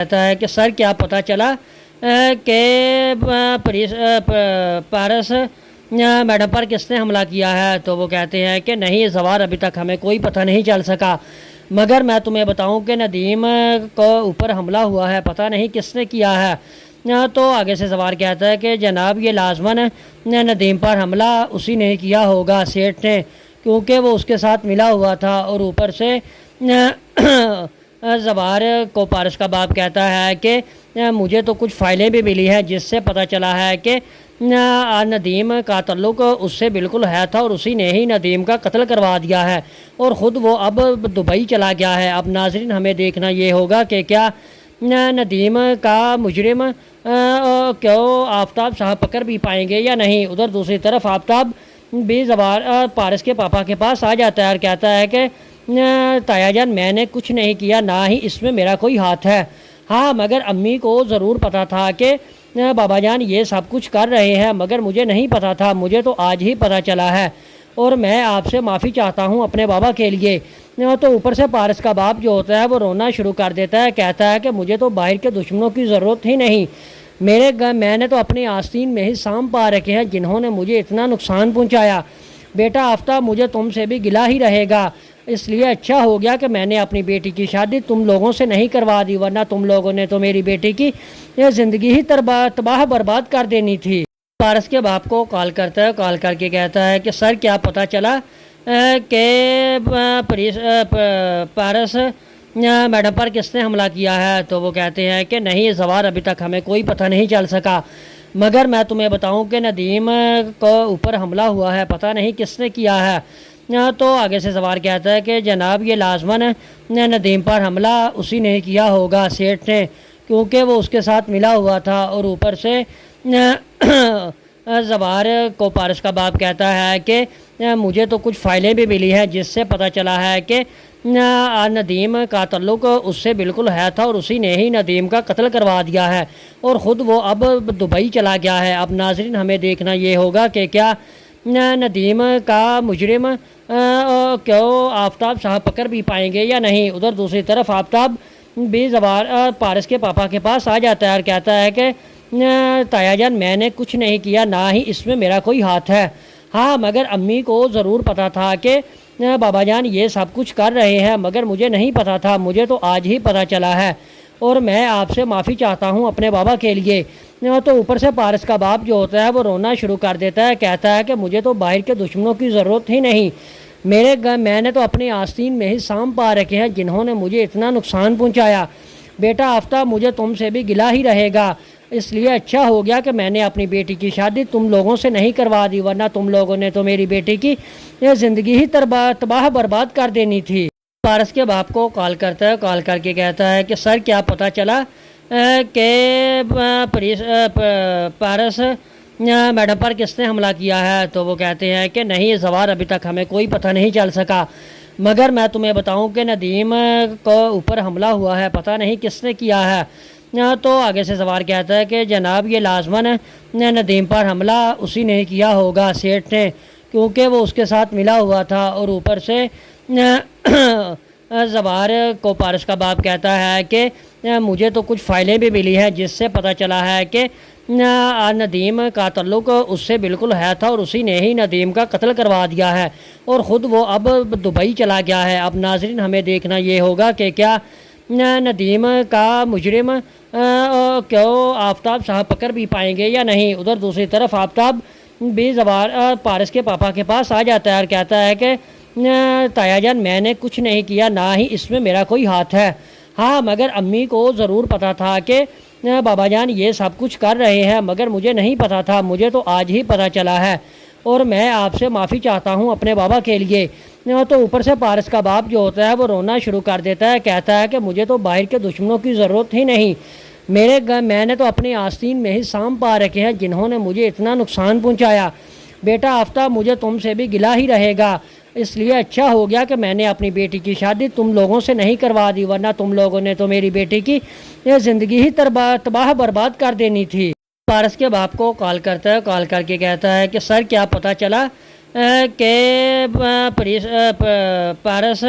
کہتا ہے کہ سر کیا پتہ چلا کہ پارس میڈم پر کس نے حملہ کیا ہے؟ تو وہ کہتے ہیں کہ نہیں زوار، ابھی تک ہمیں کوئی پتہ نہیں چل سکا، مگر میں تمہیں بتاؤں کہ ندیم کو اوپر حملہ ہوا ہے، پتہ نہیں کس نے کیا ہے۔ تو آگے سے زوار کہتا ہے کہ جناب یہ لازماً ندیم پر حملہ اسی نے کیا ہوگا، سیٹھ نے، کیونکہ وہ اس کے ساتھ ملا ہوا تھا۔ اور اوپر سے زوار کو پارس کا باپ کہتا ہے کہ مجھے تو کچھ فائلیں بھی ملی ہیں جس سے پتہ چلا ہے کہ ندیم کا تعلق اس سے بالکل ہے تھا، اور اسی نے ہی ندیم کا قتل کروا دیا ہے، اور خود وہ اب دبئی چلا گیا ہے۔ اب ناظرین ہمیں دیکھنا یہ ہوگا کہ کیا ندیم کا مجرم کیوں آفتاب صاحب پکڑ بھی پائیں گے یا نہیں۔ ادھر دوسری طرف آفتاب بھی زوار پارس کے پاپا کے پاس آ جاتا ہے اور کہتا ہے کہ تایا جان میں نے کچھ نہیں کیا، نہ ہی اس میں میرا کوئی ہاتھ ہے۔ ہاں مگر امی کو ضرور پتا تھا کہ بابا جان یہ سب کچھ کر رہے ہیں، مگر مجھے نہیں پتا تھا، مجھے تو آج ہی پتا چلا ہے، اور میں آپ سے معافی چاہتا ہوں اپنے بابا کے لیے۔ تو اوپر سے پارس کا باپ جو ہوتا ہے وہ رونا شروع کر دیتا ہے، کہتا ہے کہ مجھے تو باہر کے دشمنوں کی ضرورت ہی نہیں، میں نے تو اپنی آستین میں ہی سام پا رکھے ہیں جنہوں نے مجھے اتنا نقصان پہنچایا۔ بیٹا آفتاب مجھے تم سے بھی گلہ ہی رہے گا، اس لیے اچھا ہو گیا کہ میں نے اپنی بیٹی کی شادی تم لوگوں سے نہیں کروا دی، ورنہ تم لوگوں نے تو میری بیٹی کی یہ زندگی ہی تباہ برباد کر دینی تھی۔ پارس کے باپ کو کال کرتا ہے، کال کر کے کہتا ہے کہ سر کیا پتہ چلا کہ پارس میڈم پر کس نے حملہ کیا ہے؟ تو وہ کہتے ہیں کہ نہیں زوار، ابھی تک ہمیں کوئی پتہ نہیں چل سکا، مگر میں تمہیں بتاؤں کہ ندیم کو اوپر حملہ ہوا ہے، پتہ نہیں کس نے کیا ہے۔ تو آگے سے زوار کہتا ہے کہ جناب یہ لازماً ندیم پر حملہ اسی نے کیا ہوگا، سیٹھ نے، کیونکہ وہ اس کے ساتھ ملا ہوا تھا۔ اور اوپر سے زوار کو پارس کا باپ کہتا ہے کہ مجھے تو کچھ فائلیں بھی ملی ہیں جس سے پتہ چلا ہے کہ ندیم کا تعلق اس سے بالکل ہے تھا، اور اسی نے ہی ندیم کا قتل کروا دیا ہے، اور خود وہ اب دبئی چلا گیا ہے۔ اب ناظرین ہمیں دیکھنا یہ ہوگا کہ کیا ندیم کا مجرم کیوں آفتاب صاحب پکڑ بھی پائیں گے یا نہیں۔ ادھر دوسری طرف آفتاب بھی زوار پارس کے پاپا کے پاس آ جاتا ہے اور کہتا ہے کہ تایا جان میں نے کچھ نہیں کیا، نہ ہی اس میں میرا کوئی ہاتھ ہے۔ ہاں مگر امی کو ضرور پتا تھا کہ بابا جان یہ سب کچھ کر رہے ہیں، مگر مجھے نہیں پتا تھا، مجھے تو آج ہی پتا چلا ہے، اور میں آپ سے معافی چاہتا ہوں اپنے بابا کے لیے۔ تو اوپر سے پارس کا باپ جو ہوتا ہے وہ رونا شروع کر دیتا ہے، کہتا ہے کہ مجھے تو باہر کے دشمنوں کی ضرورت ہی نہیں، میں نے تو اپنی آستین میں ہی سام پا رکھے ہیں جنہوں نے مجھے اتنا نقصان پہنچایا۔ بیٹا آفتاب مجھے تم سے بھی گلہ ہی رہے گا، اس لیے اچھا ہو گیا کہ میں نے اپنی بیٹی کی شادی تم لوگوں سے نہیں کروا دی، ورنہ تم لوگوں نے تو میری بیٹی کی یہ زندگی ہی تباہ برباد کر دینی تھی۔ پارس کے باپ کو کال کرتا ہے، کال کر کے کہتا ہے کہ سر کیا پتہ چلا کہ پارس میڈم پر کس نے حملہ کیا ہے؟ تو وہ کہتے ہیں کہ نہیں زوار، ابھی تک ہمیں کوئی پتہ نہیں چل سکا، مگر میں تمہیں بتاؤں کہ ندیم کو اوپر حملہ ہوا ہے، پتہ نہیں کس نے کیا ہے۔ تو آگے سے زوار کہتا ہے کہ جناب یہ لازماً ندیم پر حملہ اسی نے کیا ہوگا، سیٹھ نے، کیونکہ وہ اس کے ساتھ ملا ہوا تھا۔ اور اوپر سے زوار کو پارس کا باپ کہتا ہے کہ مجھے تو کچھ فائلیں بھی ملی ہیں جس سے پتہ چلا ہے کہ ندیم کا تعلق اس سے بالکل ہے تھا، اور اسی نے ہی ندیم کا قتل کروا دیا ہے، اور خود وہ اب دبئی چلا گیا ہے۔ اب ناظرین ہمیں دیکھنا یہ ہوگا کہ کیا ندیم کا مجرم کیوں آفتاب صاحب پکڑ بھی پائیں گے یا نہیں۔ ادھر دوسری طرف آفتاب بھی زوار پارس کے پاپا کے پاس آ جاتا ہے اور کہتا ہے کہ تایا جان میں نے کچھ نہیں کیا، نہ ہی اس میں میرا کوئی ہاتھ ہے۔ ہاں مگر امی کو ضرور پتا تھا کہ بابا جان یہ سب کچھ کر رہے ہیں، مگر مجھے نہیں پتا تھا، مجھے تو آج ہی پتا چلا ہے، اور میں آپ سے معافی چاہتا ہوں اپنے بابا کے لیے۔ تو اوپر سے پارس کا باپ جو ہوتا ہے وہ رونا شروع کر دیتا ہے، کہتا ہے کہ مجھے تو باہر کے دشمنوں کی ضرورت ہی نہیں، میں نے تو اپنی آستین میں ہی سام پا رکھے ہیں جنہوں نے مجھے اتنا نقصان پہنچایا۔ بیٹا آفتاب مجھے تم سے بھی گلہ ہی رہے گا، اس لیے اچھا ہو گیا کہ میں نے اپنی بیٹی کی شادی تم لوگوں سے نہیں کروا دی، ورنہ تم لوگوں نے تو میری بیٹی کی یہ زندگی ہی تباہ برباد کر دینی تھی۔ پارس کے باپ کو کال کرتا ہے، کال کر کے کہتا ہے کہ سر کیا پتہ چلا کہ پارس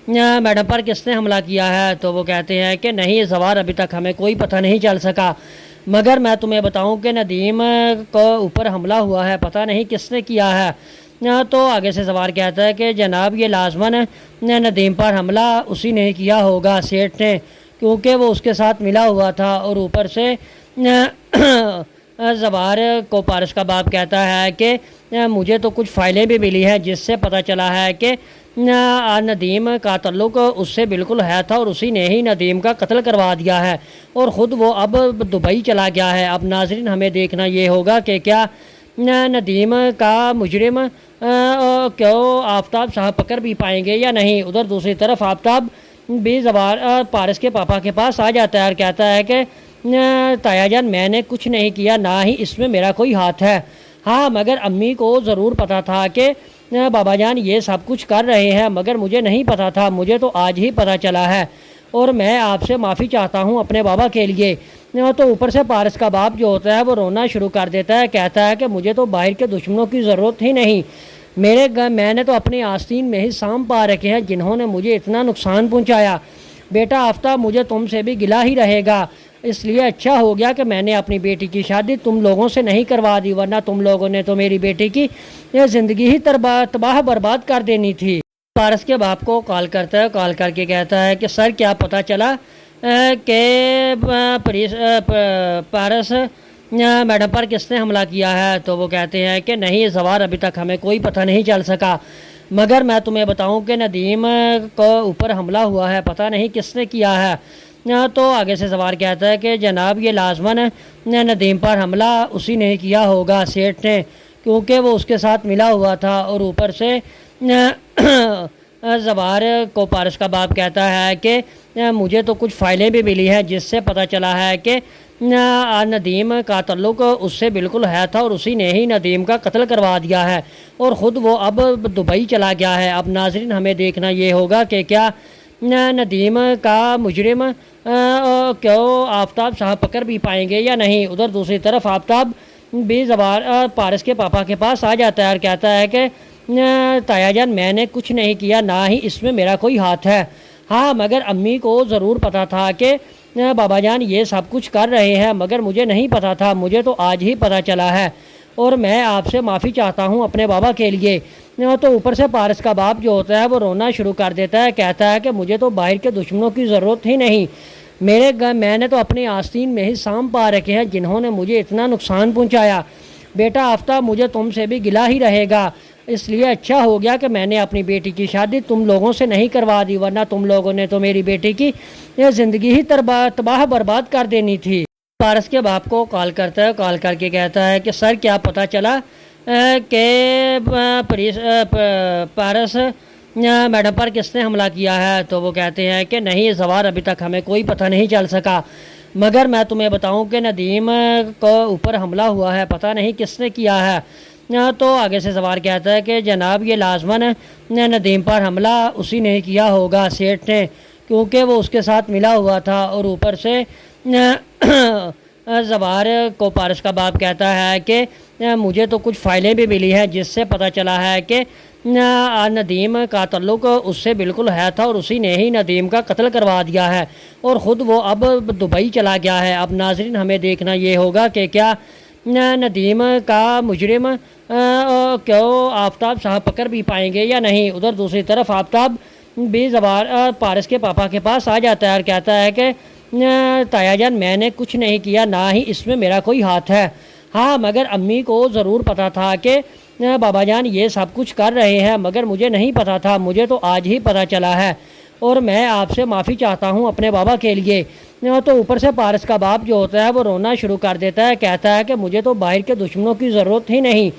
میڈم پر کس نے حملہ کیا ہے؟ تو وہ کہتے ہیں کہ نہیں زوار ابھی تک ہمیں کوئی پتہ نہیں چل سکا، مگر میں تمہیں بتاؤں کہ ندیم کو اوپر حملہ ہوا ہے، پتہ نہیں کس نے کیا ہے۔ تو آگے سے زوار کہتا ہے کہ جناب یہ لازماً ندیم پر حملہ اسی نے کیا ہوگا، سیٹھ نے، کیونکہ وہ اس کے ساتھ ملا ہوا تھا۔ اور اوپر سے زوار کو پارس کا باپ کہتا ہے کہ مجھے تو کچھ فائلیں بھی ملی ہیں جس سے پتہ چلا ہے کہ ندیم کا تعلق اس سے بالکل ہے تھا، اور اسی نے ہی ندیم کا قتل کروا دیا ہے، اور خود وہ اب دبئی چلا گیا ہے۔ اب ناظرین ہمیں دیکھنا یہ ہوگا کہ کیا ندیم کا مجرم کیوں آفتاب صاحب پکڑ بھی پائیں گے یا نہیں۔ ادھر دوسری طرف آفتاب بھی زوار پارس کے پاپا کے پاس آ جاتا ہے اور کہتا ہے کہ تایا جان میں نے کچھ نہیں کیا، نہ ہی اس میں میرا کوئی ہاتھ ہے۔ ہاں مگر امی کو ضرور پتا تھا کہ بابا جان یہ سب کچھ کر رہے ہیں، مگر مجھے نہیں پتا تھا، مجھے تو آج ہی پتا چلا ہے، اور میں آپ سے معافی چاہتا ہوں اپنے بابا کے لیے۔ تو اوپر سے پارس کا باپ جو ہوتا ہے وہ رونا شروع کر دیتا ہے، کہتا ہے کہ مجھے تو باہر کے دشمنوں کی ضرورت ہی نہیں، میں نے تو اپنی آستین میں ہی سام پا رکھے ہیں جنہوں نے مجھے اتنا نقصان پہنچایا۔ بیٹا آفتاب مجھے تم سے بھی گلہ ہی رہے گا، اس لیے اچھا ہو گیا کہ میں نے اپنی بیٹی کی شادی تم لوگوں سے نہیں کروا دی، ورنہ تم لوگوں نے تو میری بیٹی کی یہ زندگی ہی تباہ برباد کر دینی تھی۔ پارس کے باپ کو کال کرتا ہے، کال کر کے کہتا ہے کہ سر کیا پتہ چلا کہ پارس میڈم پر کس نے حملہ کیا ہے؟ تو وہ کہتے ہیں کہ نہیں زوار ابھی تک ہمیں کوئی پتہ نہیں چل سکا، مگر میں تمہیں بتاؤں کہ ندیم کو اوپر حملہ ہوا ہے، پتہ نہیں کس نے کیا ہے۔ تو آگے سے زوار کہتا ہے کہ جناب یہ لازماً ندیم پر حملہ اسی نے کیا ہوگا، سیٹھ نے، کیونکہ وہ اس کے ساتھ ملا ہوا تھا۔ اور اوپر سے زوار کو پارس کا باپ کہتا ہے کہ مجھے تو کچھ فائلیں بھی ملی ہیں جس سے پتہ چلا ہے کہ ندیم کا تعلق اس سے بالکل ہے تھا، اور اسی نے ہی ندیم کا قتل کروا دیا ہے، اور خود وہ اب دبئی چلا گیا ہے۔ اب ناظرین ہمیں دیکھنا یہ ہوگا کہ کیا ندیم کا مجرم کیوں آفتاب صاحب پکڑ بھی پائیں گے یا نہیں۔ ادھر دوسری طرف آفتاب بھی زوار پارس کے پاپا کے پاس آ جاتا ہے اور کہتا ہے کہ تایا جان میں نے کچھ نہیں کیا، نہ ہی اس میں میرا کوئی ہاتھ ہے۔ ہاں مگر امی کو ضرور پتا تھا کہ بابا جان یہ سب کچھ کر رہے ہیں، مگر مجھے نہیں پتا تھا، مجھے تو آج ہی پتا چلا ہے، اور میں آپ سے معافی چاہتا ہوں اپنے بابا کے لیے۔ تو اوپر سے پارس کا باپ جو ہوتا ہے وہ رونا شروع کر دیتا ہے، کہتا ہے کہ مجھے تو باہر کے دشمنوں کی ضرورت ہی نہیں، میں نے تو اپنی آستین میں ہی سام پا رکھے ہیں جنہوں نے مجھے اتنا نقصان پہنچایا۔ بیٹا آفتاب مجھے تم سے بھی گلہ ہی رہے گا، اس لیے اچھا ہو گیا کہ میں نے اپنی بیٹی کی شادی تم لوگوں سے نہیں کروا دی، ورنہ تم لوگوں نے تو میری بیٹی کی یہ زندگی ہی تباہ برباد کر دینی تھی۔ پارس کے باپ کو کال کرتا ہے، کال کر کے کہتا ہے کہ سر کیا پتہ چلا کہ پارس میڈم پر کس نے حملہ کیا ہے؟ تو وہ کہتے ہیں کہ نہیں زوار ابھی تک ہمیں کوئی پتہ نہیں چل سکا، مگر میں تمہیں بتاؤں کہ ندیم کو اوپر حملہ ہوا ہے، پتہ نہیں کس نے کیا ہے۔ تو آگے سے زوار کہتا ہے کہ جناب یہ لازماً ندیم پر حملہ اسی نے کیا ہوگا، سیٹھ نے، کیونکہ وہ اس کے ساتھ ملا ہوا تھا۔ اور اوپر سے زوار کو پارس کا باپ کہتا ہے کہ مجھے تو کچھ فائلیں بھی ملی ہیں جس سے پتہ چلا ہے کہ ندیم کا تعلق اس سے بالکل ہے تھا، اور اسی نے ہی ندیم کا قتل کروا دیا ہے، اور خود وہ اب دبئی چلا گیا ہے۔ اب ناظرین ہمیں دیکھنا یہ ہوگا کہ کیا ندیم کا مجرم کیوں آفتاب صاحب پکڑ بھی پائیں گے یا نہیں۔ ادھر دوسری طرف آفتاب بھی زوار پارس کے پاپا کے پاس آ جاتا ہے اور کہتا ہے کہ تایا جان میں نے کچھ نہیں کیا، نہ ہی اس میں میرا کوئی ہاتھ ہے۔ ہاں مگر امی کو ضرور پتا تھا کہ بابا جان یہ سب کچھ کر رہے ہیں، مگر مجھے نہیں پتا تھا، مجھے تو آج ہی پتا چلا ہے، اور میں آپ سے معافی چاہتا ہوں اپنے بابا کے لیے۔ تو اوپر سے پارس کا باپ جو ہوتا ہے وہ رونا شروع کر دیتا ہے، کہتا ہے کہ مجھے تو باہر کے دشمنوں کی ضرورت ہی نہیں،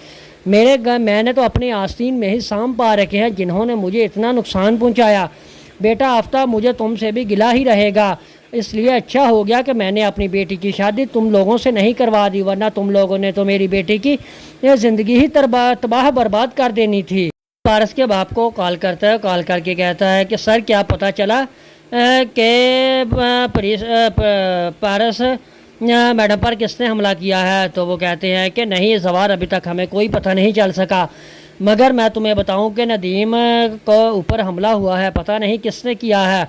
میں نے تو اپنی آستین میں ہی سام پا رکھے ہیں جنہوں نے مجھے اتنا نقصان پہنچایا۔ بیٹا آفتاب مجھے تم سے بھی گلہ ہی رہے گا، اس لیے اچھا ہو گیا کہ میں نے اپنی بیٹی کی شادی تم لوگوں سے نہیں کروا دی، ورنہ تم لوگوں نے تو میری بیٹی کی یہ زندگی ہی تباہ برباد کر دینی تھی۔ پارس کے باپ کو کال کرتا ہے، کال کر کے کہتا ہے کہ سر کیا پتہ چلا کہ پارس میڈم پر کس نے حملہ کیا ہے؟ تو وہ کہتے ہیں کہ نہیں زوار ابھی تک ہمیں کوئی پتہ نہیں چل سکا، مگر میں تمہیں بتاؤں کہ ندیم کو اوپر حملہ ہوا ہے، پتہ نہیں کس نے کیا ہے۔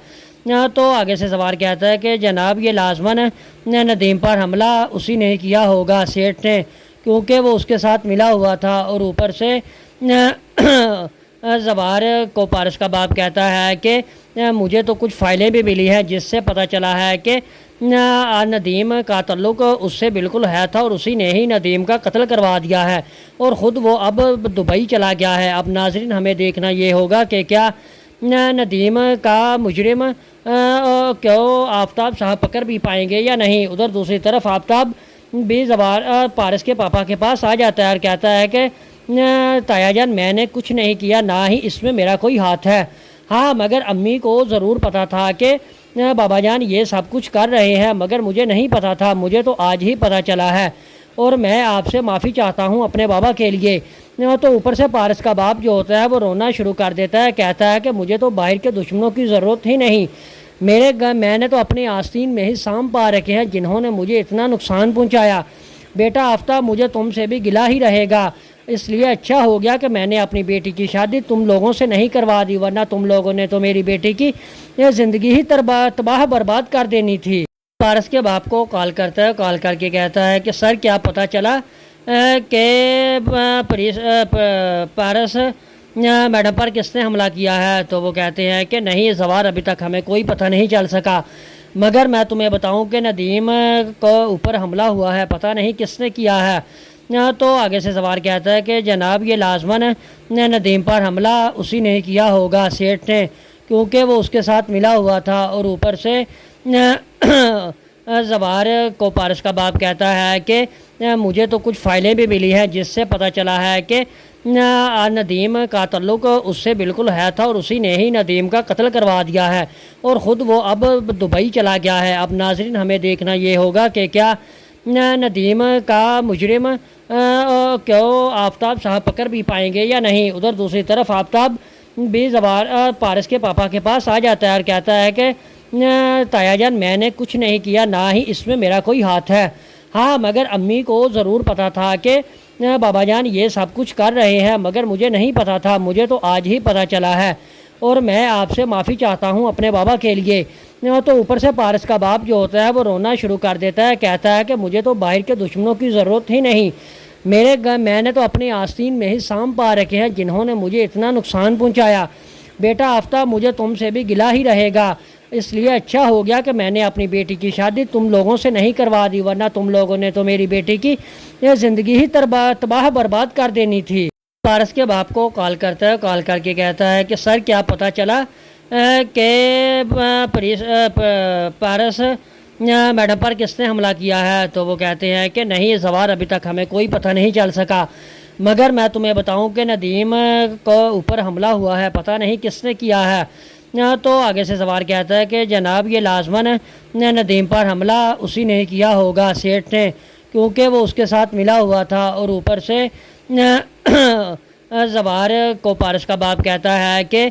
تو آگے سے سوار کہتا ہے کہ جناب یہ لازماً ندیم پر حملہ اسی نے کیا ہوگا، سیٹھ نے، کیونکہ وہ اس کے ساتھ ملا ہوا تھا۔ اور اوپر سے زوار کو پارس کا باپ کہتا ہے کہ مجھے تو کچھ فائلیں بھی ملی ہیں جس سے پتہ چلا ہے کہ ندیم کا تعلق اس سے بالکل ہے تھا، اور اسی نے ہی ندیم کا قتل کروا دیا ہے، اور خود وہ اب دبئی چلا گیا ہے۔ اب ناظرین ہمیں دیکھنا یہ ہوگا کہ کیا ندیم کا مجرم کیوں آفتاب صاحب پکڑ بھی پائیں گے یا نہیں۔ ادھر دوسری طرف آفتاب بھی زوار پارس کے پاپا کے پاس آ جاتا ہے اور کہتا ہے کہ تایا جان میں نے کچھ نہیں کیا، نہ ہی اس میں میرا کوئی ہاتھ ہے۔ ہاں مگر امی کو ضرور پتا تھا کہ بابا جان یہ سب کچھ کر رہے ہیں، مگر مجھے نہیں پتا تھا، مجھے تو آج ہی پتا چلا ہے، اور میں آپ سے معافی چاہتا ہوں اپنے بابا کے لیے۔ تو اوپر سے پارس کا باپ جو ہوتا ہے وہ رونا شروع کر دیتا ہے، کہتا ہے کہ مجھے تو باہر کے دشمنوں کی ضرورت ہی نہیں، میں نے تو اپنے آستین میں ہی سام پا رکھے ہیں جنہوں نے مجھے اتنا نقصان پہنچایا۔ بیٹا آفتاب مجھے تم سے بھی گلہ ہی رہے گا، اس لیے اچھا ہو گیا کہ میں نے اپنی بیٹی کی شادی تم لوگوں سے نہیں کروا دی، ورنہ تم لوگوں نے تو میری بیٹی کی یہ زندگی ہی تباہ برباد کر دینی تھی۔ پارس کے باپ کو کال کرتا ہے، کال کر کے کہتا ہے کہ سر کیا پتہ چلا کہ پارس میڈم پر کس نے حملہ کیا ہے۔ تو وہ کہتے ہیں کہ نہیں زوار ابھی تک ہمیں کوئی پتہ نہیں چل سکا، مگر میں تمہیں بتاؤں کہ ندیم کو اوپر حملہ ہوا ہے، پتہ نہیں کس نے کیا ہے۔ تو آگے سے زوار کہتا ہے کہ جناب یہ لازماً ندیم پر حملہ اسی نے کیا ہوگا، سیٹھ نے، کیونکہ وہ اس کے ساتھ ملا ہوا تھا۔ اور اوپر سے زوار کو پارس کا باپ کہتا ہے کہ مجھے تو کچھ فائلیں بھی ملی ہیں جس سے پتہ چلا ہے کہ ندیم کا تعلق اس سے بالکل ہے تھا، اور اسی نے ہی ندیم کا قتل کروا دیا ہے، اور خود وہ اب دبئی چلا گیا ہے۔ اب ناظرین ہمیں دیکھنا یہ ہوگا کہ کیا ندیم کا مجرم کیوں آفتاب صاحب پکڑ بھی پائیں گے یا نہیں۔ ادھر دوسری طرف آفتاب بھی زوار پارس کے پاپا کے پاس آ جاتا ہے اور کہتا ہے کہ تایا جان میں نے کچھ نہیں کیا، نہ ہی اس میں میرا کوئی ہاتھ ہے۔ ہاں مگر امی کو ضرور پتا تھا کہ بابا جان یہ سب کچھ کر رہے ہیں، مگر مجھے نہیں پتا تھا، مجھے تو آج ہی پتا چلا ہے، اور میں آپ سے معافی چاہتا ہوں اپنے بابا کے لیے۔ تو اوپر سے پارس کا باپ جو ہوتا ہے وہ رونا شروع کر دیتا ہے، کہتا ہے کہ مجھے تو باہر کے دشمنوں کی ضرورت ہی نہیں، میں نے تو اپنے آستین میں ہی سام پا رکھے ہیں جنہوں نے مجھے اتنا نقصان پہنچایا۔ بیٹا آفتاب مجھے تم سے بھی گلہ ہی رہے گا، اس لیے اچھا ہو گیا کہ میں نے اپنی بیٹی کی شادی تم لوگوں سے نہیں کروا دی، ورنہ تم لوگوں نے تو میری بیٹی کی یہ زندگی ہی تباہ برباد کر دینی تھی۔ پارس کے باپ کو کال کرتا ہے، کال کر کے کہتا ہے کہ سر کیا پتہ چلا کہ پارس میڈم پر کس نے حملہ کیا ہے۔ تو وہ کہتے ہیں کہ نہیں زوار ابھی تک ہمیں کوئی پتہ نہیں چل سکا، مگر میں تمہیں بتاؤں کہ ندیم کو اوپر حملہ ہوا ہے، پتہ نہیں کس نے کیا ہے۔ تو آگے سے زوار کہتا ہے کہ جناب یہ لازماً ندیم پر حملہ اسی نے کیا ہوگا، سیٹھ نے، کیونکہ وہ اس کے ساتھ ملا ہوا تھا۔ اور اوپر سے زوار کو پارس کا باپ کہتا ہے کہ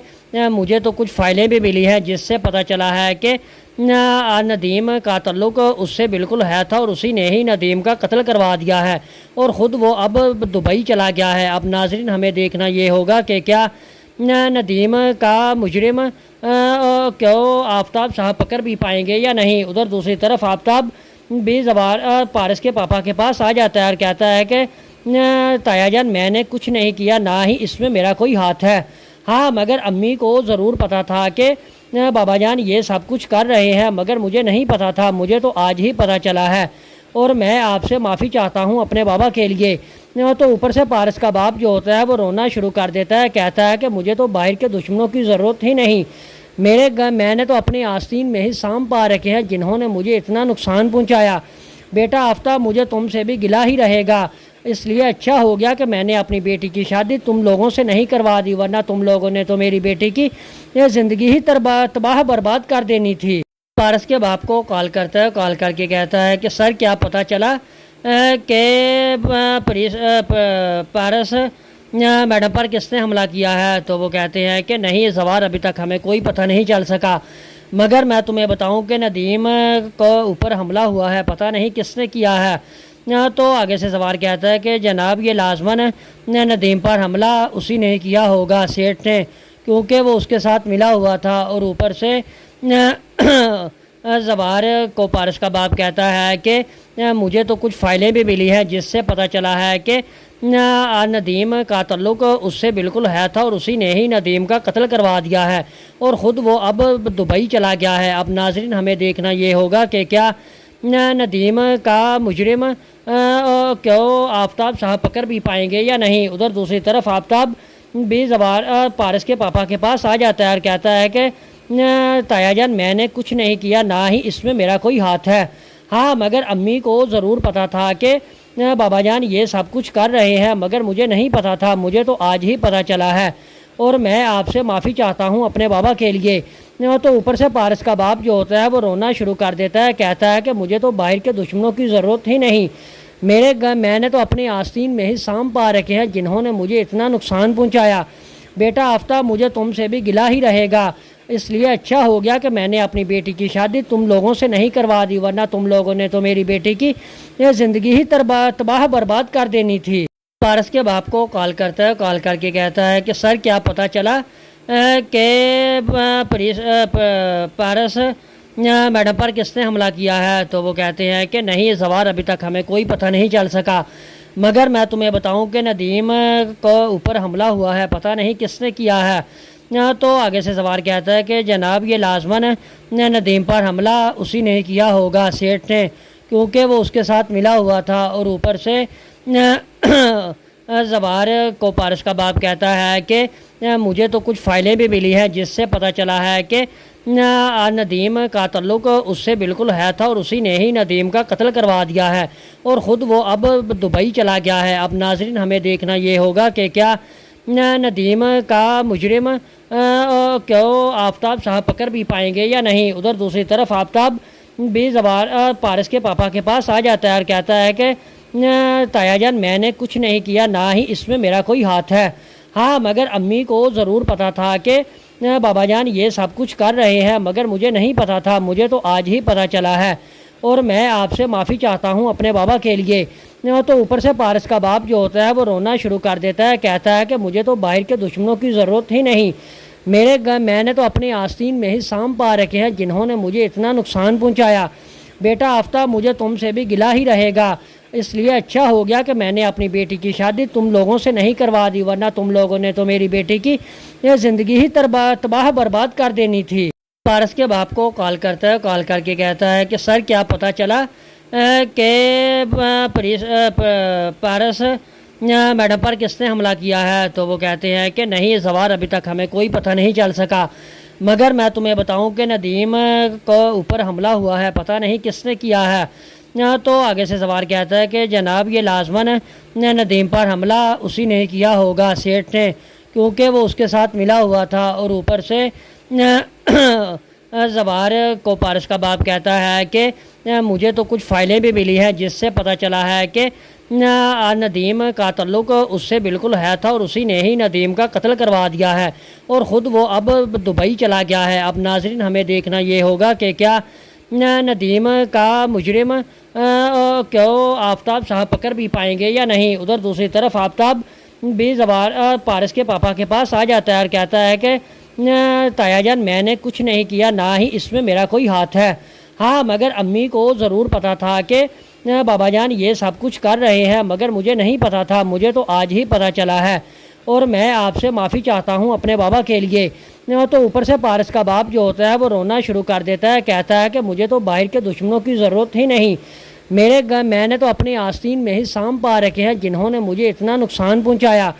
مجھے تو کچھ فائلیں بھی ملی ہیں جس سے پتہ چلا ہے کہ ندیم کا تعلق اس سے بالکل ہے تھا، اور اسی نے ہی ندیم کا قتل کروا دیا ہے، اور خود وہ اب دبئی چلا گیا ہے۔ اب ناظرین ہمیں دیکھنا یہ ہوگا کہ کیا ندیم کا مجرم کیوں آفتاب صاحب پکڑ بھی پائیں گے یا نہیں۔ ادھر دوسری طرف آفتاب بھی زوار پارس کے پاپا کے پاس آ جاتا ہے اور کہتا ہے کہ تایا جان میں نے کچھ نہیں کیا، نہ ہی اس میں میرا کوئی ہاتھ ہے۔ ہاں مگر امی کو ضرور پتا تھا کہ بابا جان یہ سب کچھ کر رہے ہیں، مگر مجھے نہیں پتا تھا، مجھے تو آج ہی پتا چلا ہے، اور میں آپ سے معافی چاہتا ہوں اپنے بابا کے لیے۔ تو اوپر سے پارس کا باپ جو ہوتا ہے وہ رونا شروع کر دیتا ہے، کہتا ہے کہ مجھے تو باہر کے دشمنوں کی ضرورت ہی نہیں، میں نے تو اپنے آستین میں ہی سام پا رکھے ہیں جنہوں نے مجھے اتنا نقصان پہنچایا۔ بیٹا آفتاب مجھے تم سے بھی گلہ ہی رہے گا، اس لیے اچھا ہو گیا کہ میں نے اپنی بیٹی کی شادی تم لوگوں سے نہیں کروا دی، ورنہ تم لوگوں نے تو میری بیٹی کی یہ زندگی ہی تباہ برباد کر دینی تھی۔ پارس کے باپ کو کال کرتا ہے، کال کر کے کہتا ہے کہ سر کیا پتہ چلا کہ پارس میڈم پر کس نے حملہ کیا ہے۔ تو وہ کہتے ہیں کہ نہیں زوار ابھی تک ہمیں کوئی پتہ نہیں چل سکا، مگر میں تمہیں بتاؤں کہ ندیم کو اوپر حملہ ہوا ہے، پتہ نہیں کس نے کیا ہے۔ تو آگے سے سوار کہتا ہے کہ جناب یہ لازماً ندیم پر حملہ اسی نے کیا ہوگا، سیٹھ نے، کیونکہ وہ اس کے ساتھ ملا ہوا تھا، اور اوپر سے زبار کو پارس کا باپ کہتا ہے کہ مجھے تو کچھ فائلیں بھی ملی ہیں جس سے پتہ چلا ہے کہ ندیم کا تعلق اس سے بالکل ہے تھا، اور اسی نے ہی ندیم کا قتل کروا دیا ہے، اور خود وہ اب دبئی چلا گیا ہے۔ اب ناظرین ہمیں دیکھنا یہ ہوگا کہ کیا ندیم کا مجرم کیوں آفتاب صاحب پکڑ بھی پائیں گے یا نہیں۔ ادھر دوسری طرف آفتاب بھی زبار پارس کے پاپا کے پاس آ جاتا ہے اور کہتا ہے کہ تایا جان میں نے کچھ نہیں کیا، نہ ہی اس میں میرا کوئی ہاتھ ہے، ہاں مگر امی کو ضرور پتا تھا کہ بابا جان یہ سب کچھ کر رہے ہیں، مگر مجھے نہیں پتا تھا، مجھے تو آج ہی پتا چلا ہے، اور میں آپ سے معافی چاہتا ہوں اپنے بابا کے لیے۔ تو اوپر سے پارس کا باپ جو ہوتا ہے وہ رونا شروع کر دیتا ہے، کہتا ہے کہ مجھے تو باہر کے دشمنوں کی ضرورت ہی نہیں، میں نے تو اپنے آستین میں ہی سام پا رکھے ہیں جنہوں نے مجھے اتنا نقصان پہنچایا۔ بیٹا آفتاب مجھے تم سے بھی گلہ ہی رہے گا، اس لیے اچھا ہو گیا کہ میں نے اپنی بیٹی کی شادی تم لوگوں سے نہیں کروا دی، ورنہ تم لوگوں نے تو میری بیٹی کی یہ زندگی ہی تباہ برباد کر دینی تھی۔ پارس کے باپ کو کال کرتا ہے، کال کر کے کہتا ہے کہ سر کیا پتہ چلا کہ پارس میڈم پر کس نے حملہ کیا ہے؟ تو وہ کہتے ہیں کہ نہیں زوار ابھی تک ہمیں کوئی پتہ نہیں چل سکا، مگر میں تمہیں بتاؤں کہ ندیم کو اوپر حملہ ہوا ہے، پتہ نہیں کس نے کیا ہے۔ تو آگے سے سوار کہتا ہے کہ جناب یہ لازماً ندیم پر حملہ اسی نے کیا ہوگا، سیٹھ نے، کیونکہ وہ اس کے ساتھ ملا ہوا تھا، اور اوپر سے زبار کو پارس کا باپ کہتا ہے کہ مجھے تو کچھ فائلیں بھی ملی ہیں جس سے پتہ چلا ہے کہ ندیم کا تعلق اس سے بالکل ہے تھا، اور اسی نے ہی ندیم کا قتل کروا دیا ہے، اور خود وہ اب دبئی چلا گیا ہے۔ اب ناظرین ہمیں دیکھنا یہ ہوگا کہ کیا ندیم کا مجرم کیوں آفتاب صاحب پکڑ بھی پائیں گے یا نہیں۔ ادھر دوسری طرف آفتاب بھی زبار پارس کے پاپا کے پاس آ جاتا ہے اور کہتا ہے کہ تایا جان میں نے کچھ نہیں کیا، نہ ہی اس میں میرا کوئی ہاتھ ہے، ہاں مگر امی کو ضرور پتا تھا کہ بابا جان یہ سب کچھ کر رہے ہیں، مگر مجھے نہیں پتا تھا، مجھے تو آج ہی پتا چلا ہے، اور میں آپ سے معافی چاہتا ہوں اپنے بابا کے لیے۔ تو اوپر سے پارس کا باپ جو ہوتا ہے وہ رونا شروع کر دیتا ہے، کہتا ہے کہ مجھے تو باہر کے دشمنوں کی ضرورت ہی نہیں، میں نے تو اپنے آستین میں ہی سام پا رکھے ہیں جنہوں نے مجھے اتنا نقصان پہنچایا۔ بیٹا آفتاب مجھے تم سے بھی گلہ ہی رہے گا، اس لیے اچھا ہو گیا کہ میں نے اپنی بیٹی کی شادی تم لوگوں سے نہیں کروا دی، ورنہ تم لوگوں نے تو میری بیٹی کی یہ زندگی ہی تباہ برباد کر دینی تھی۔ پارس کے باپ کو کال کرتا ہے، کال کر کے کہتا ہے کہ سر کیا پتہ چلا کہ پارس میڈم پر کس نے حملہ کیا ہے؟ تو وہ کہتے ہیں کہ نہیں زوار ابھی تک ہمیں کوئی پتہ نہیں چل سکا، مگر میں تمہیں بتاؤں کہ ندیم کو اوپر حملہ ہوا ہے، پتہ نہیں کس نے کیا ہے۔ تو آگے سے سوار کہتا ہے کہ جناب یہ لازماً ندیم پر حملہ اسی نے کیا ہوگا، سیٹھ نے، کیونکہ وہ اس کے ساتھ ملا ہوا تھا، اور اوپر سے زبار کو پارس کا باپ کہتا ہے کہ مجھے تو کچھ فائلیں بھی ملی ہیں جس سے پتہ چلا ہے کہ ندیم کا تعلق اس سے بالکل ہے تھا، اور اسی نے ہی ندیم کا قتل کروا دیا ہے، اور خود وہ اب دبئی چلا گیا ہے۔ اب ناظرین ہمیں دیکھنا یہ ہوگا کہ کیا ندیم کا مجرم کیوں آفتاب صاحب پکڑ بھی پائیں گے یا نہیں۔ ادھر دوسری طرف آفتاب بھی زبار پارس کے پاپا کے پاس آ جاتا ہے اور کہتا ہے کہ تایا جان میں نے کچھ نہیں کیا، نہ ہی اس میں میرا کوئی ہاتھ ہے، ہاں مگر امی کو ضرور پتا تھا کہ بابا جان یہ سب کچھ کر رہے ہیں، مگر مجھے نہیں پتا تھا، مجھے تو آج ہی پتا چلا ہے، اور میں آپ سے معافی چاہتا ہوں اپنے بابا کے لیے۔ تو اوپر سے پارس کا باپ جو ہوتا ہے وہ رونا شروع کر دیتا ہے، کہتا ہے کہ مجھے تو باہر کے دشمنوں کی ضرورت ہی نہیں، میں نے تو اپنے آستین میں ہی سام پا رکھے ہیں جنہوں نے مجھے اتنا نقصان پہنچایا۔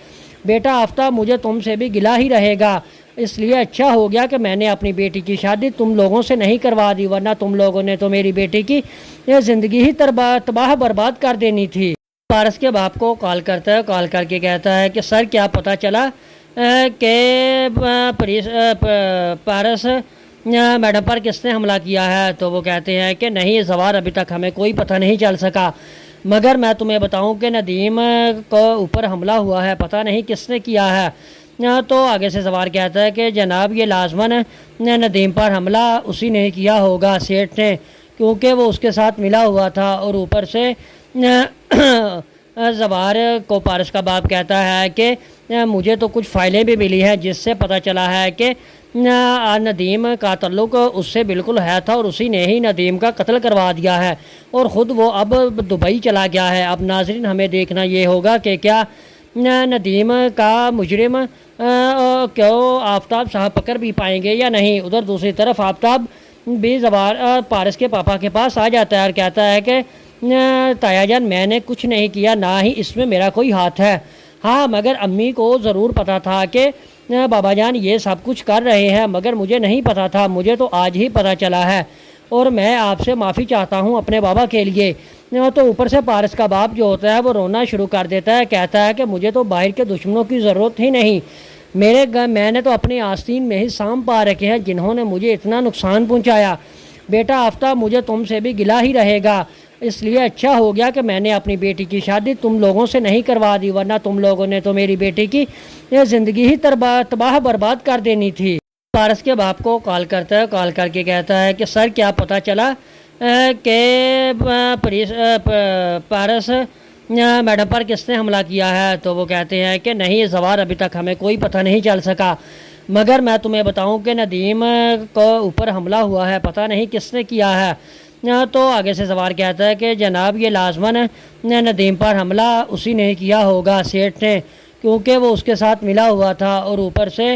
بیٹا آفتاب مجھے تم سے بھی گلہ ہی رہے گا، اس لیے اچھا ہو گیا کہ میں نے اپنی بیٹی کی شادی تم لوگوں سے نہیں کروا دی، ورنہ تم لوگوں نے تو میری بیٹی کی یہ زندگی ہی تباہ برباد کر دینی تھی۔ پارس کے باپ کو کال کرتا ہے، کال کر کے کہتا ہے کہ سر کیا پتہ چلا کہ پارس میڈم پر کس نے حملہ کیا ہے؟ تو وہ کہتے ہیں کہ نہیں زوار ابھی تک ہمیں کوئی پتہ نہیں چل سکا، مگر میں تمہیں بتاؤں کہ ندیم کو اوپر حملہ ہوا ہے، پتہ نہیں کس نے کیا ہے۔ تو آگے سے سوار کہتا ہے کہ جناب یہ لازماً ندیم پر حملہ اسی نے کیا ہوگا، سیٹھ نے، کیونکہ وہ اس کے ساتھ ملا ہوا تھا، اور اوپر سے زوار کو پارس کا باپ کہتا ہے کہ مجھے تو کچھ فائلیں بھی ملی ہیں جس سے پتہ چلا ہے کہ ندیم کا تعلق اس سے بالکل ہے تھا اور اسی نے ہی ندیم کا قتل کروا دیا ہے اور خود وہ اب دبئی چلا گیا ہے۔ اب ناظرین ہمیں دیکھنا یہ ہوگا کہ کیا ندیم کا مجرم کیوں آفتاب صاحب پکڑ بھی پائیں گے یا نہیں۔ ادھر دوسری طرف آفتاب بھی زوار پارس کے پاپا کے پاس آ جاتا ہے اور کہتا ہے کہ تایا جان میں نے کچھ نہیں کیا، نہ ہی اس میں میرا کوئی ہاتھ ہے۔ ہاں مگر امی کو ضرور پتا تھا کہ بابا جان یہ سب کچھ کر رہے ہیں، مگر مجھے نہیں پتا تھا، مجھے تو آج ہی پتا چلا ہے اور میں آپ سے معافی چاہتا ہوں اپنے بابا کے لیے۔ تو اوپر سے پارس کا باپ جو ہوتا ہے وہ رونا شروع کر دیتا ہے، کہتا ہے کہ مجھے تو باہر کے دشمنوں کی ضرورت ہی نہیں، میں نے تو اپنی آستین میں ہی سام پا رکھے ہیں جنہوں نے مجھے اتنا نقصان پہنچایا۔ بیٹا آفتاب مجھے تم سے بھی گلہ ہی رہے گا، اس لیے اچھا ہو گیا کہ میں نے اپنی بیٹی کی شادی تم لوگوں سے نہیں کروا دی، ورنہ تم لوگوں نے تو میری بیٹی کی یہ زندگی ہی تباہ برباد کر دینی تھی۔ پارس کے باپ کو کال کرتا ہے، کال کر کے کہتا ہے کہ سر کیا پتہ چلا کہ پارس میڈم پر کس نے حملہ کیا ہے؟ تو وہ کہتے ہیں کہ نہیں زوار ابھی تک ہمیں کوئی پتہ نہیں چل سکا، مگر میں تمہیں بتاؤں کہ ندیم کو اوپر حملہ ہوا ہے، پتہ نہیں کس نے کیا ہے۔ تو آگے سے زوار کہتا ہے کہ جناب یہ لازماً ندیم پر حملہ اسی نے کیا ہوگا، سیٹھ نے، کیونکہ وہ اس کے ساتھ ملا ہوا تھا۔ اور اوپر سے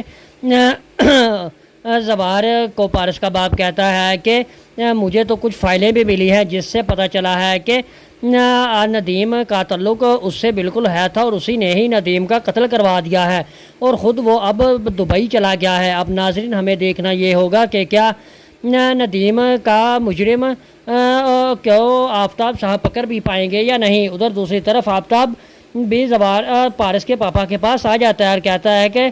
زوار کو پارس کا باپ کہتا ہے کہ مجھے تو کچھ فائلیں بھی ملی ہیں جس سے پتہ چلا ہے کہ ندیم کا تعلق اس سے بالکل ہے تھا اور اسی نے ہی ندیم کا قتل کروا دیا ہے اور خود وہ اب دبئی چلا گیا ہے۔ اب ناظرین ہمیں دیکھنا یہ ہوگا کہ کیا ندیم کا مجرم کیوں آفتاب صاحب پکڑ بھی پائیں گے یا نہیں۔ ادھر دوسری طرف آفتاب بھی زوار پارس کے پاپا کے پاس آ جاتا ہے اور کہتا ہے کہ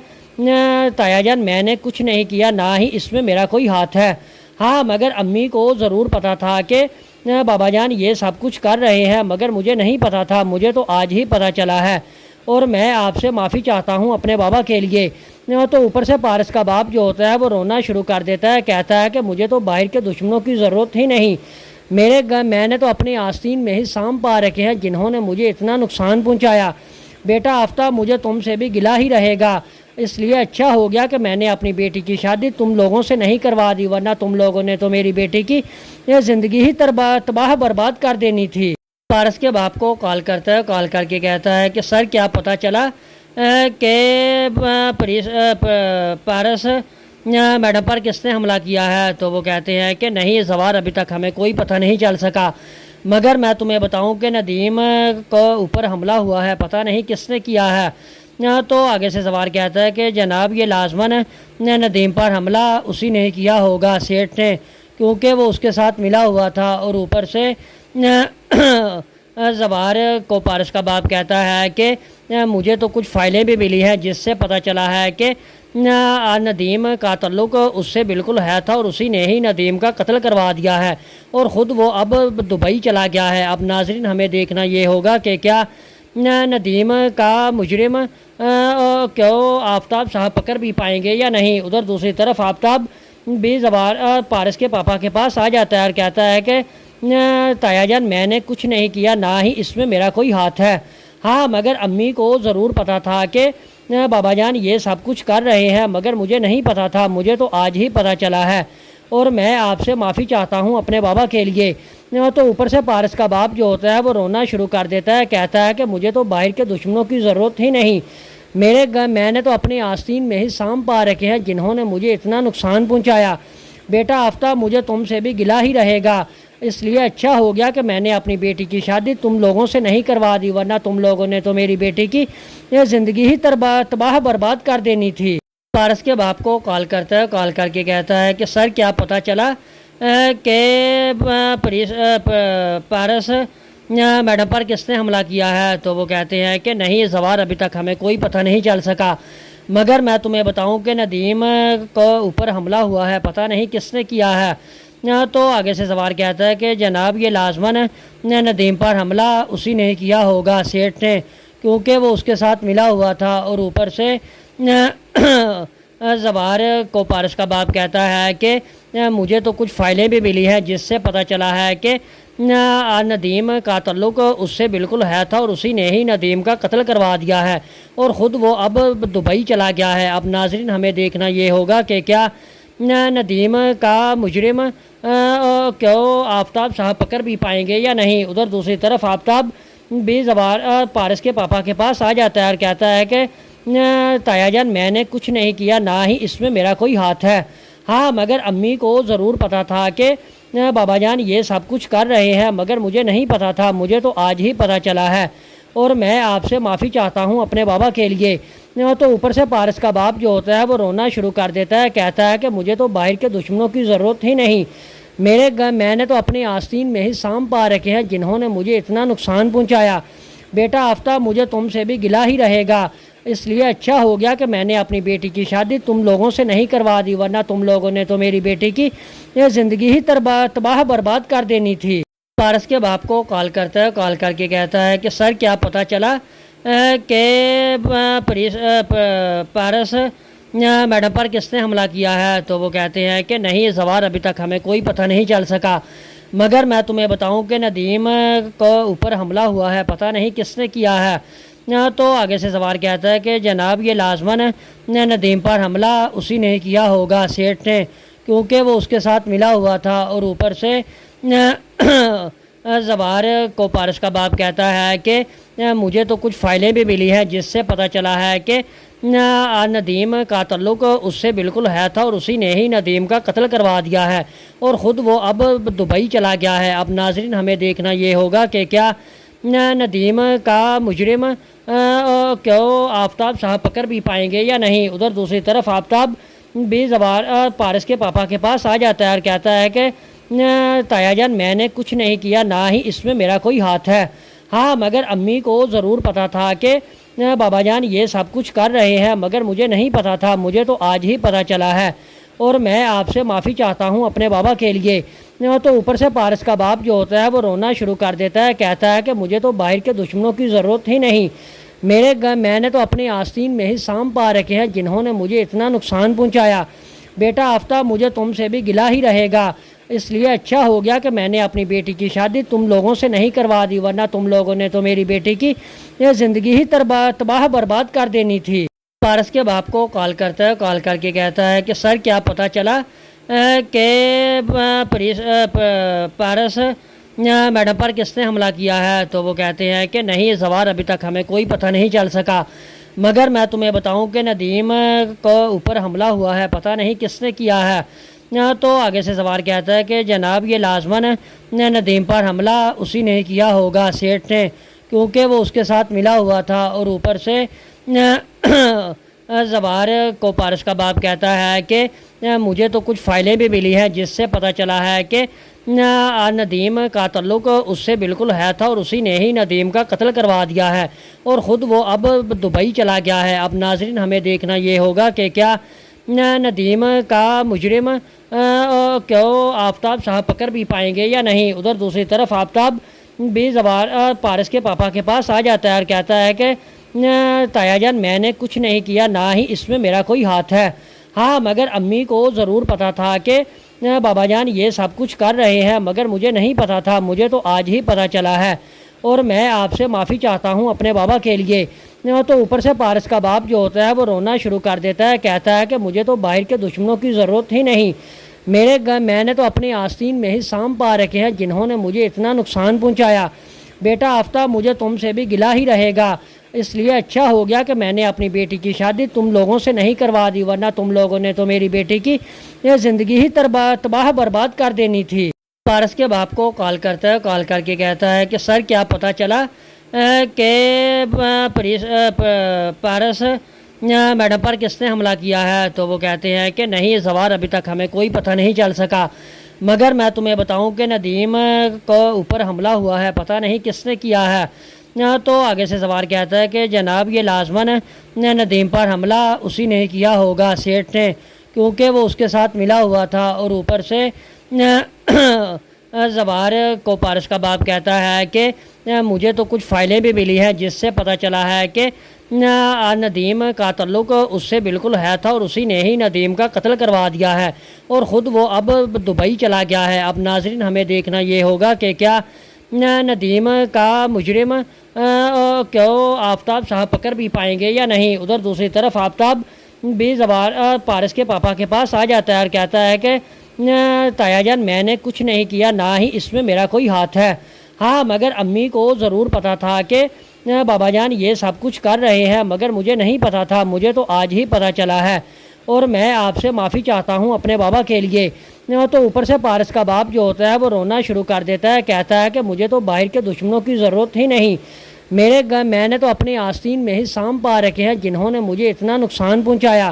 تایا جان میں نے کچھ نہیں کیا، نہ ہی اس میں میرا کوئی ہاتھ ہے۔ ہاں مگر امی کو ضرور پتا تھا کہ بابا جان یہ سب کچھ کر رہے ہیں، مگر مجھے نہیں پتا تھا، مجھے تو آج ہی پتا چلا ہے اور میں آپ سے معافی چاہتا ہوں اپنے بابا کے لیے۔ تو اوپر سے پارس کا باپ جو ہوتا ہے وہ رونا شروع کر دیتا ہے، کہتا ہے کہ مجھے تو باہر کے دشمنوں کی ضرورت ہی نہیں، میں نے تو اپنی آستین میں ہی سام پا رکھے ہیں جنہوں نے مجھے اتنا نقصان پہنچایا۔ بیٹا آفتاب مجھے تم سے بھی گلہ ہی رہے گا، اس لیے اچھا ہو گیا کہ میں نے اپنی بیٹی کی شادی تم لوگوں سے نہیں کروا دی، ورنہ تم لوگوں نے تو میری بیٹی کی یہ زندگی ہی تباہ برباد کر دینی تھی۔ پارس کے باپ کو کال کرتا ہے، کال کر کے کہتا ہے کہ سر کیا پتہ چلا کہ پارس میڈم پر کس نے حملہ کیا ہے؟ تو وہ کہتے ہیں کہ نہیں زوار ابھی تک ہمیں کوئی پتہ نہیں چل سکا، مگر میں تمہیں بتاؤں کہ ندیم کو اوپر حملہ ہوا ہے، پتہ نہیں کس نے کیا ہے۔ تو آگے سے زوار کہتا ہے کہ جناب یہ لازماً ندیم پر حملہ اسی نے کیا ہوگا، سیٹھ نے، کیونکہ وہ اس کے ساتھ ملا ہوا تھا۔ اور اوپر سے زوار کو پارس کا باپ کہتا ہے کہ مجھے تو کچھ فائلیں بھی ملی ہیں جس سے پتہ چلا ہے کہ ندیم کا تعلق اس سے بالکل ہے تھا اور اسی نے ہی ندیم کا قتل کروا دیا ہے اور خود وہ اب دبئی چلا گیا ہے۔ اب ناظرین ہمیں دیکھنا یہ ہوگا کہ کیا ندیم کا مجرم کیوں آفتاب صاحب پکڑ بھی پائیں گے یا نہیں۔ ادھر دوسری طرف آفتاب بھی زوار پارس کے پاپا کے پاس آ جاتا ہے اور کہتا ہے کہ تایا جان میں نے کچھ نہیں کیا، نہ ہی اس میں میرا کوئی ہاتھ ہے۔ ہاں مگر امی کو ضرور پتا تھا کہ بابا جان یہ سب کچھ کر رہے ہیں، مگر مجھے نہیں پتا تھا، مجھے تو آج ہی پتا چلا ہے اور میں آپ سے معافی چاہتا ہوں اپنے بابا کے لیے۔ تو اوپر سے پارس کا باپ جو ہوتا ہے وہ رونا شروع کر دیتا ہے، کہتا ہے کہ مجھے تو باہر کے دشمنوں کی ضرورت ہی نہیں، میں نے تو اپنی آستین میں ہی سام پا رکھے ہیں جنہوں نے مجھے اتنا نقصان پہنچایا۔ بیٹا آفتاب مجھے تم سے بھی گلہ ہی رہے گا، اس لیے اچھا ہو گیا کہ میں نے اپنی بیٹی کی شادی تم لوگوں سے نہیں کروا دی، ورنہ تم لوگوں نے تو میری بیٹی کی یہ زندگی ہی تباہ برباد کر دینی تھی۔ پارس کے باپ کو کال کرتا ہے، کال کر کے کہتا ہے کہ سر کیا پتہ چلا کہ پارس میڈم پر کس نے حملہ کیا ہے؟ تو وہ کہتے ہیں کہ نہیں زوار ابھی تک ہمیں کوئی پتہ نہیں چل سکا، مگر میں تمہیں بتاؤں کہ ندیم کو اوپر حملہ ہوا ہے، پتہ نہیں کس نے کیا ہے۔ تو آگے سے زوار کہتا ہے کہ جناب یہ لازماً ندیم پر حملہ اسی نے کیا ہوگا، سیٹھ نے، کیونکہ وہ اس کے ساتھ ملا ہوا تھا۔ اور اوپر سے زوار کو پارس کا باپ کہتا ہے کہ مجھے تو کچھ فائلیں بھی ملی ہیں جس سے پتہ چلا ہے کہ ندیم کا تعلق اس سے بالکل ہے تھا اور اسی نے ہی ندیم کا قتل کروا دیا ہے اور خود وہ اب دبئی چلا گیا ہے۔ اب ناظرین ہمیں دیکھنا یہ ہوگا کہ کیا ندیم کا مجرم کیوں آفتاب صاحب پکڑ بھی پائیں گے یا نہیں۔ ادھر دوسری طرف آفتاب بھی زبار پارس کے پاپا کے پاس آ جاتا ہے اور کہتا ہے کہ تایا جان میں نے کچھ نہیں کیا، نہ ہی اس میں میرا کوئی ہاتھ ہے۔ ہاں مگر امی کو ضرور پتا تھا کہ بابا جان یہ سب کچھ کر رہے ہیں، مگر مجھے نہیں پتا تھا، مجھے تو آج ہی پتا چلا ہے اور میں آپ سے معافی چاہتا ہوں اپنے بابا کے لیے۔ تو اوپر سے پارس کا باپ جو ہوتا ہے وہ رونا شروع کر دیتا ہے، کہتا ہے کہ مجھے تو باہر کے دشمنوں کی ضرورت ہی نہیں، میں نے تو اپنے آستین میں ہی سام پا رکھے ہیں جنہوں نے مجھے اتنا نقصان پہنچایا۔ بیٹا آفتاب مجھے تم سے بھی گلہ ہی رہے گا، اس لیے اچھا ہو گیا کہ میں نے اپنی بیٹی کی شادی تم لوگوں سے نہیں کروا دی، ورنہ تم لوگوں نے تو میری بیٹی کی یہ زندگی ہی تباہ برباد کر دینی تھی۔ پارس کے باپ کو کال کرتا ہے، کال کر کے کہتا ہے کہ سر کیا پتہ چلا کہ پارس میڈم پر کس نے حملہ کیا ہے۔ تو وہ کہتے ہیں کہ نہیں زوار ابھی تک ہمیں کوئی پتہ نہیں چل سکا، مگر میں تمہیں بتاؤں کہ ندیم کو اوپر حملہ ہوا ہے، پتہ نہیں کس نے کیا ہے۔ تو آگے سے زوار کہتا ہے کہ جناب یہ لازماً ندیم پر حملہ اسی نے کیا ہوگا، سیٹھ نے، کیونکہ وہ اس کے ساتھ ملا ہوا تھا۔ اور اوپر سے زوار کو پارس کا باپ کہتا ہے کہ مجھے تو کچھ فائلیں بھی ملی ہیں جس سے پتہ چلا ہے کہ ندیم کا تعلق اس سے بالکل ہے تھا اور اسی نے ہی ندیم کا قتل کروا دیا ہے اور خود وہ اب دبئی چلا گیا ہے۔ اب ناظرین ہمیں دیکھنا یہ ہوگا کہ کیا ندیم کا مجرم کیوں آفتاب صاحب پکڑ بھی پائیں گے یا نہیں۔ ادھر دوسری طرف آفتاب بھی زبار پارس کے پاپا کے پاس آ جاتا ہے اور کہتا ہے کہ تایا جان میں نے کچھ نہیں کیا، نہ ہی اس میں میرا کوئی ہاتھ ہے۔ ہاں مگر امی کو ضرور پتا تھا کہ بابا جان یہ سب کچھ کر رہے ہیں، مگر مجھے نہیں پتا تھا، مجھے تو آج ہی پتا چلا ہے اور میں آپ سے معافی چاہتا ہوں اپنے بابا کے لیے۔ تو اوپر سے پارس کا باپ جو ہوتا ہے وہ رونا شروع کر دیتا ہے، کہتا ہے کہ مجھے تو باہر کے دشمنوں کی ضرورت ہی نہیں، میں نے تو اپنے آستین میں ہی سام پا رکھے ہیں جنہوں نے مجھے اتنا نقصان پہنچایا۔ بیٹا آفتاب مجھے تم سے بھی گلہ ہی رہے گا، اس لیے اچھا ہو گیا کہ میں نے اپنی بیٹی کی شادی تم لوگوں سے نہیں کروا دی، ورنہ تم لوگوں نے تو میری بیٹی کی یہ زندگی ہی تباہ برباد کر دینی تھی۔ پارس کے باپ کو کال کرتا ہے، کال کر کے کہتا ہے کہ سر کیا پتہ چلا کہ پارس میڈم پر کس نے حملہ کیا ہے۔ تو وہ کہتے ہیں کہ نہیں زوار ابھی تک ہمیں کوئی پتہ نہیں چل سکا، مگر میں تمہیں بتاؤں کہ ندیم کو اوپر حملہ ہوا ہے، پتہ نہیں کس نے کیا ہے۔ تو آگے سے زوار کہتا ہے کہ جناب یہ لازماً ندیم پر حملہ اسی نے کیا ہوگا، سیٹھ نے، کیونکہ وہ اس کے ساتھ ملا ہوا تھا۔ اور اوپر سے زوار کو پارس کا باپ کہتا ہے کہ مجھے تو کچھ فائلیں بھی ملی ہیں جس سے پتہ چلا ہے کہ ندیم کا تعلق اس سے بالکل ہے تھا اور اسی نے ہی ندیم کا قتل کروا دیا ہے اور خود وہ اب دبئی چلا گیا ہے۔ اب ناظرین ہمیں دیکھنا یہ ہوگا کہ کیا ندیم کا مجرم کیوں آفتاب صاحب پکڑ بھی پائیں گے یا نہیں۔ ادھر دوسری طرف آفتاب بھی زبار پارس کے پاپا کے پاس آ جاتا ہے اور کہتا ہے کہ تایا جان میں نے کچھ نہیں کیا، نہ ہی اس میں میرا کوئی ہاتھ ہے۔ ہاں مگر امی کو ضرور پتا تھا کہ بابا جان یہ سب کچھ کر رہے ہیں، مگر مجھے نہیں پتا تھا، مجھے تو آج ہی پتا چلا ہے اور میں آپ سے معافی چاہتا ہوں اپنے بابا کے لیے۔ تو اوپر سے پارس کا باپ جو ہوتا ہے وہ رونا شروع کر دیتا ہے، کہتا ہے کہ مجھے تو باہر کے دشمنوں کی ضرورت ہی نہیں، میں نے تو اپنے آستین میں ہی سام پا رکھے ہیں جنہوں نے مجھے اتنا نقصان پہنچایا۔ بیٹا آفتاب مجھے تم سے بھی گلہ ہی رہے گا، اس لیے اچھا ہو گیا کہ میں نے اپنی بیٹی کی شادی تم لوگوں سے نہیں کروا دی، ورنہ تم لوگوں نے تو میری بیٹی کی یہ زندگی ہی تباہ برباد کر دینی تھی۔ پارس کے باپ کو کال کرتا ہے، کال کر کے کہتا ہے کہ سر کیا پتہ چلا کہ پارس میڈم پر کس نے حملہ کیا ہے۔ تو وہ کہتے ہیں کہ نہیں زوار ابھی تک ہمیں کوئی پتہ نہیں چل سکا، مگر میں تمہیں بتاؤں کہ ندیم کو اوپر حملہ ہوا ہے، پتہ نہیں کس نے کیا ہے۔ تو آگے سے زوار کہتا ہے کہ جناب یہ لازماً ندیم پر حملہ اسی نے کیا ہوگا، سیٹھ نے، کیونکہ وہ اس کے ساتھ ملا ہوا تھا۔ اور اوپر سے زوار کو پارس کا باپ کہتا ہے کہ مجھے تو کچھ فائلیں بھی ملی ہیں جس سے پتہ چلا ہے کہ ندیم کا تعلق اس سے بالکل ہے تھا اور اسی نے ہی ندیم کا قتل کروا دیا ہے اور خود وہ اب دبئی چلا گیا ہے۔ اب ناظرین ہمیں دیکھنا یہ ہوگا کہ کیا ندیم کا مجرم کیوں آفتاب صاحب پکڑ بھی پائیں گے یا نہیں۔ ادھر دوسری طرف آفتاب بھی زبان پارس کے پاپا کے پاس آ جاتا ہے اور کہتا ہے کہ تایا جان میں نے کچھ نہیں کیا، نہ ہی اس میں میرا کوئی ہاتھ ہے۔ ہاں مگر امی کو ضرور پتا تھا کہ بابا جان یہ سب کچھ کر رہے ہیں، مگر مجھے نہیں پتا تھا، مجھے تو آج ہی پتا چلا ہے اور میں آپ سے معافی چاہتا ہوں اپنے بابا کے لیے۔ تو اوپر سے پارس کا باپ جو ہوتا ہے وہ رونا شروع کر دیتا ہے، کہتا ہے کہ مجھے تو باہر کے دشمنوں کی ضرورت ہی نہیں، میں نے تو اپنے آستین میں ہی سانپ پا رکھے ہیں جنہوں نے مجھے اتنا نقصان پہنچایا۔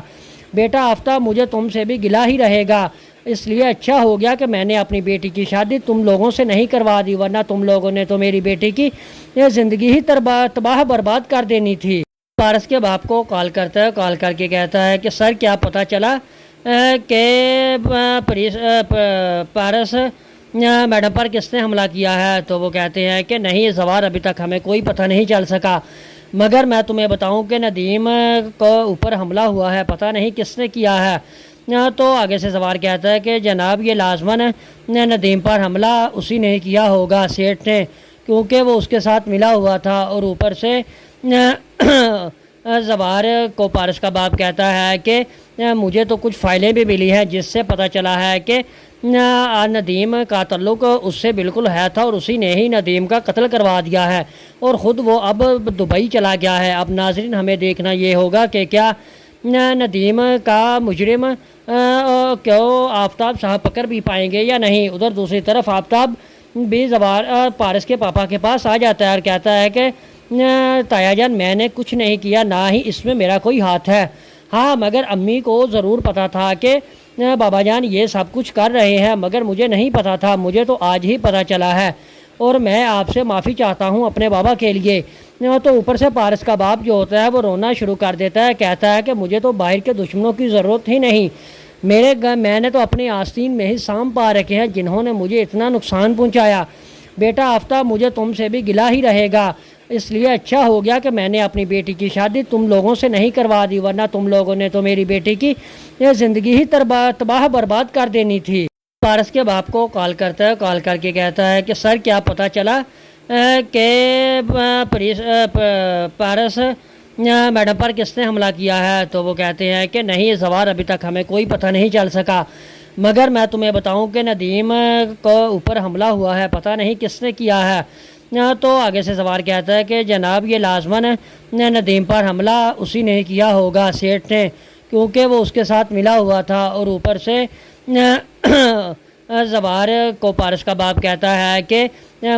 بیٹا آفتاب مجھے تم سے بھی گلہ ہی رہے گا، اس لیے اچھا ہو گیا کہ میں نے اپنی بیٹی کی شادی تم لوگوں سے نہیں کروا دی، ورنہ تم لوگوں نے تو میری بیٹی کی یہ زندگی ہی تباہ برباد کر دینی تھی۔ پارس کے باپ کو کال کرتا ہے، کال کر کے کہتا ہے کہ سر کیا پتہ چلا کہ پارس میڈم پر کس نے حملہ کیا ہے؟ تو وہ کہتے ہیں کہ نہیں زوار ابھی تک ہمیں کوئی پتہ نہیں چل سکا، مگر میں تمہیں بتاؤں کہ ندیم کو اوپر حملہ ہوا ہے، پتہ نہیں کس نے کیا ہے۔ تو آگے سے زوار کہتا ہے کہ جناب یہ لازماً ندیم پر حملہ اسی نے کیا ہوگا، سیٹھ نے، کیونکہ وہ اس کے ساتھ ملا ہوا تھا۔ اور اوپر سے زوار کو پارس کا باپ کہتا ہے کہ مجھے تو کچھ فائلیں بھی ملی ہیں جس سے پتہ چلا ہے کہ ندیم کا تعلق اس سے بالکل ہے تھا اور اسی نے ہی ندیم کا قتل کروا دیا ہے اور خود وہ اب دبئی چلا گیا ہے۔ اب ناظرین ہمیں دیکھنا یہ ہوگا کہ کیا ندیم کا مجرم کیوں آفتاب صاحب پکڑ بھی پائیں گے یا نہیں۔ ادھر دوسری طرف آفتاب بھی پارس کے پاپا کے پاس آ جاتا ہے اور کہتا ہے کہ تایا جان میں نے کچھ نہیں کیا، نہ ہی اس میں میرا کوئی ہاتھ ہے۔ ہاں مگر امی کو ضرور پتا تھا کہ بابا جان یہ سب کچھ کر رہے ہیں، مگر مجھے نہیں پتا تھا، مجھے تو آج ہی پتا چلا ہے اور میں آپ سے معافی چاہتا ہوں اپنے بابا کے لیے۔ تو اوپر سے پارس کا باپ جو ہوتا ہے وہ رونا شروع کر دیتا ہے، کہتا ہے کہ مجھے تو باہر کے دشمنوں کی ضرورت ہی نہیں، میں نے تو اپنے آستین میں ہی سانپ پا رکھے ہیں جنہوں نے مجھے اتنا نقصان پہنچایا۔ بیٹا آفتاب مجھے تم سے بھی گلہ ہی رہے گا، اس لیے اچھا ہو گیا کہ میں نے اپنی بیٹی کی شادی تم لوگوں سے نہیں کروا دی، ورنہ تم لوگوں نے تو میری بیٹی کی یہ زندگی ہی تباہ برباد کر دینی تھی۔ پارس کے باپ کو کال کرتا ہے، کال کر کے کہتا ہے کہ سر کیا پتہ چلا کہ پارس میڈم پر کس نے حملہ کیا ہے؟ تو وہ کہتے ہیں کہ نہیں زوار ابھی تک ہمیں کوئی پتہ نہیں چل سکا، مگر میں تمہیں بتاؤں کہ ندیم کو اوپر حملہ ہوا ہے، پتہ نہیں کس نے کیا ہے۔ تو آگے سے زوار کہتا ہے کہ جناب یہ لازماً ندیم پر حملہ اسی نے کیا ہوگا، سیٹھ نے، کیونکہ وہ اس کے ساتھ ملا ہوا تھا۔ اور اوپر سے زوار کو پارس کا باپ کہتا ہے کہ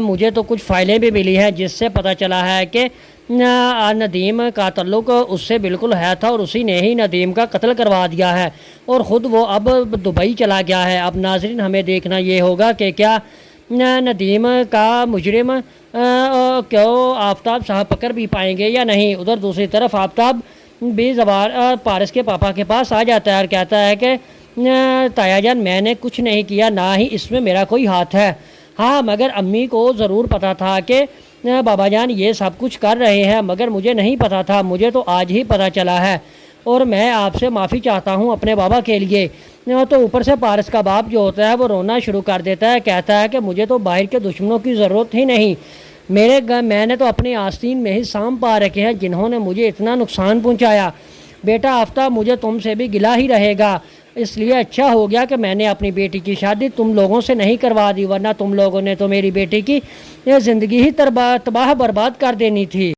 مجھے تو کچھ فائلیں بھی ملی ہیں جس سے پتہ چلا ہے کہ ندیم کا تعلق اس سے بالکل ہے تھا اور اسی نے ہی ندیم کا قتل کروا دیا ہے اور خود وہ اب دبئی چلا گیا ہے۔ اب ناظرین ہمیں دیکھنا یہ ہوگا کہ کیا ندیم کا مجرم کیوں آفتاب صاحب پکڑ بھی پائیں گے یا نہیں۔ ادھر دوسری طرف آفتاب بھی پارس کے پاپا کے پاس آ جاتا ہے اور کہتا ہے کہ تایا جان میں نے کچھ نہیں کیا، نہ ہی اس میں میرا کوئی ہاتھ ہے۔ ہاں مگر امی کو ضرور پتا تھا کہ بابا جان یہ سب کچھ کر رہے ہیں، مگر مجھے نہیں پتا تھا، مجھے تو آج ہی پتا چلا ہے اور میں آپ سے معافی چاہتا ہوں اپنے بابا کے لیے۔ تو اوپر سے پارس کا باپ جو ہوتا ہے وہ رونا شروع کر دیتا ہے، کہتا ہے کہ مجھے تو باہر کے دشمنوں کی ضرورت ہی نہیں، میں نے تو اپنے آستین میں ہی سانپ پا رکھے ہیں جنہوں نے مجھے اتنا نقصان پہنچایا۔ بیٹا آفتاب مجھے تم سے بھی گلہ ہی رہے گا، اس لیے اچھا ہو گیا کہ میں نے اپنی بیٹی کی شادی تم لوگوں سے نہیں کروا دی، ورنہ تم لوگوں نے تو میری بیٹی کی یہ زندگی ہی تباہ برباد کر دینی تھی۔